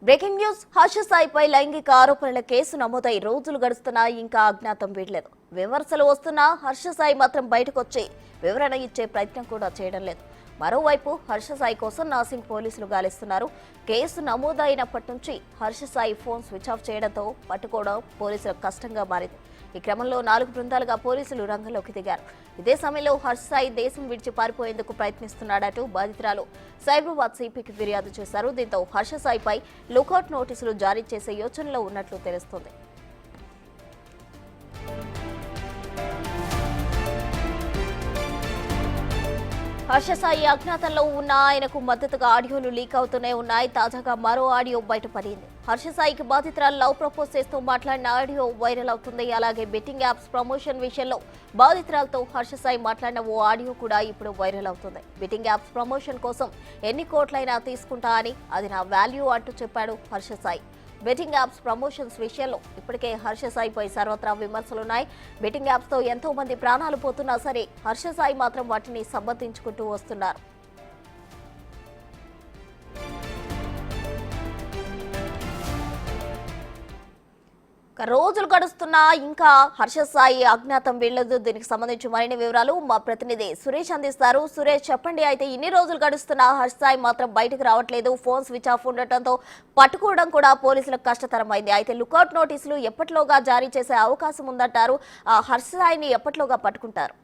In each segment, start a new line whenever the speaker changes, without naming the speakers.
Breaking news. Harsha సాయిపై లైంగిక ఆరోపణల case నమోదై రోజులు గడుస్తున్నా ఇంకా అజ్ఞాతం వీడలేదు. విమర్శలు వస్తున్నా హర్ష సాయి మాత్రం బయటకొచ్చి వివరణ ఇచ్చే ప్రయత్నం కూడా చేయడం లేదు. మరోవైపు హర్ష సాయి కోసం నాసింగ్ పోలీసులు గాలిస్తున్నారు. కేసు నమోదైనప్పటి నుంచి Harsha Sai phone switch off చేయడంతో పట్టుకోవడం పోలీసులకు కష్టంగా మారింది. ఈ క్రమంలో 4 బృందాలుగా పోలీసులు రంగంలోకి దిగారు. ఇదే సమయంలో హర్ష సాయి దేశం విడిచి పారిపోయేందుకు ప్రయత్నిస్తున్నాడంటూ బాధితురాలు సైబరాబాద్ సిపికి ఫిర్యాదు చేశారు. దీంతో హర్ష సాయిపై లుకౌట్ నోటీసులు జారీ చేసే యోచనలో ఉన్నట్లు తెలుస్తోంది. హర్ష సాయి అజ్ఞాతంలో ఉన్న ఆయనకు మద్దతుగా ఆడియోలు లీక్ అవుతూనే ఉన్నాయి. తాజాగా మరో ఆడియో బయటపడింది. హర్ష సాయికి బాధితురాలు లవ్ ప్రపోజ్ చేస్తూ మాట్లాడిన ఆడియో వైరల్ అవుతుంది. అలాగే బెట్టింగ్ యాప్స్ ప్రమోషన్ విషయంలో బాధితురాలతో హర్ష సాయి మాట్లాడిన ఓ ఆడియో కూడా ఇప్పుడు వైరల్ అవుతుంది. బెట్టింగ్ యాప్స్ ప్రమోషన్ కోసం ఎన్ని కోట్లైనా తీసుకుంటా అని, అది నా వాల్యూ అంటూ చెప్పాడు Harsha Sai. Betting apps promotions విషయంలో ఇప్పటికే హర్ష సాయిపై సర్వత్రా విమర్శలున్నాయి. బెట్టింగ్ యాప్స్ తో ఎంతో మంది ప్రాణాలు పోతున్నా సరే హర్ష సాయి మాత్రం వాటిని సమర్థించుకుంటూ వస్తున్నారు. రోజులు గడుస్తున్నా ఇంకా హర్ష సాయి అజ్ఞాతం వీళ్లదు. దీనికి సంబంధించి మరిన్ని వివరాలు మా ప్రతినిధి సురేష్ అందిస్తారు. సురేష్, చెప్పండి. అయితే ఇన్ని రోజులు గడుస్తున్నా హర్ష సాయి మాత్రం బయటకు రావట్లేదు. ఫోన్ స్విచ్ ఆఫ్ ఉండటంతో పట్టుకోవడం కూడా పోలీసులకు కష్టతరమైంది. అయితే లుకౌట్ నోటీసులు ఎప్పటిలోగా జారీ చేసే అవకాశం ఉందంటారు? హర్ష సాయిని ఎప్పటిలోగా పట్టుకుంటారు?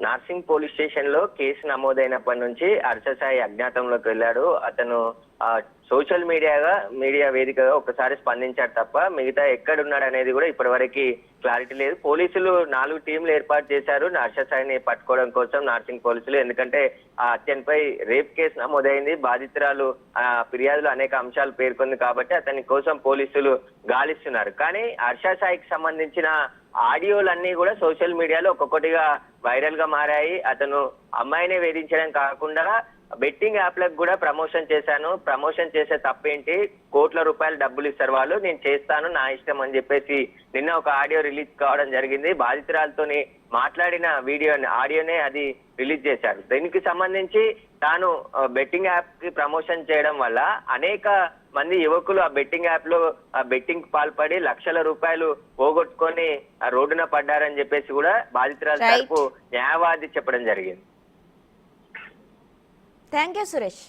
నార్సింగ్ పోలీస్ స్టేషన్ లో కేసు నమోదైనప్పటి నుంచి హర్ష సాయి అజ్ఞాతంలోకి వెళ్ళాడు. అతను సోషల్ మీడియా వేదికగా ఒకసారి స్పందించాడు తప్ప మిగతా ఎక్కడున్నాడు అనేది కూడా ఇప్పటివరకు క్లారిటీ లేదు. పోలీసులు 4 టీంలు ఏర్పాటు చేశారు హర్ష సాయిని పట్టుకోవడం కోసం నార్సింగ్ పోలీసులు. ఎందుకంటే ఆ హత్యపై రేప్ కేసు నమోదైంది. బాధితురాలు ఫిర్యాదులు అనేక అంశాలు పేర్కొంది కాబట్టి అతని కోసం పోలీసులు గాలిస్తున్నారు. కానీ హర్ష సాయికి సంబంధించిన ఆడియోలన్నీ కూడా సోషల్ మీడియాలో ఒక్కొక్కటిగా వైరల్ గా మారాయి. అతను అమ్మాయిని వేధించడం కాకుండా బెట్టింగ్ యాప్లకు కూడా ప్రమోషన్ చేసే తప్పేంటి, కోట్ల రూపాయలు డబ్బులు ఇస్తారు వాళ్ళు, నేను చేస్తాను, నా ఇష్టం అని చెప్పేసి నిన్న ఒక ఆడియో రిలీజ్ కావడం జరిగింది. బాధితురాలతోని మాట్లాడిన ఆడియోనే అది రిలీజ్ చేశారు. దీనికి సంబంధించి తాను బెట్టింగ్ యాప్ కి ప్రమోషన్ చేయడం వల్ల అనేక మంది యువకులు ఆ బెట్టింగ్ యాప్ లో బెట్టింగ్ పాల్పడి లక్షల రూపాయలు పోగొట్టుకొని రోడ్డున పడ్డారని చెప్పేసి కూడా బాధితురాల తరపు న్యాయవాది చెప్పడం జరిగింది.
Thank you Suresh.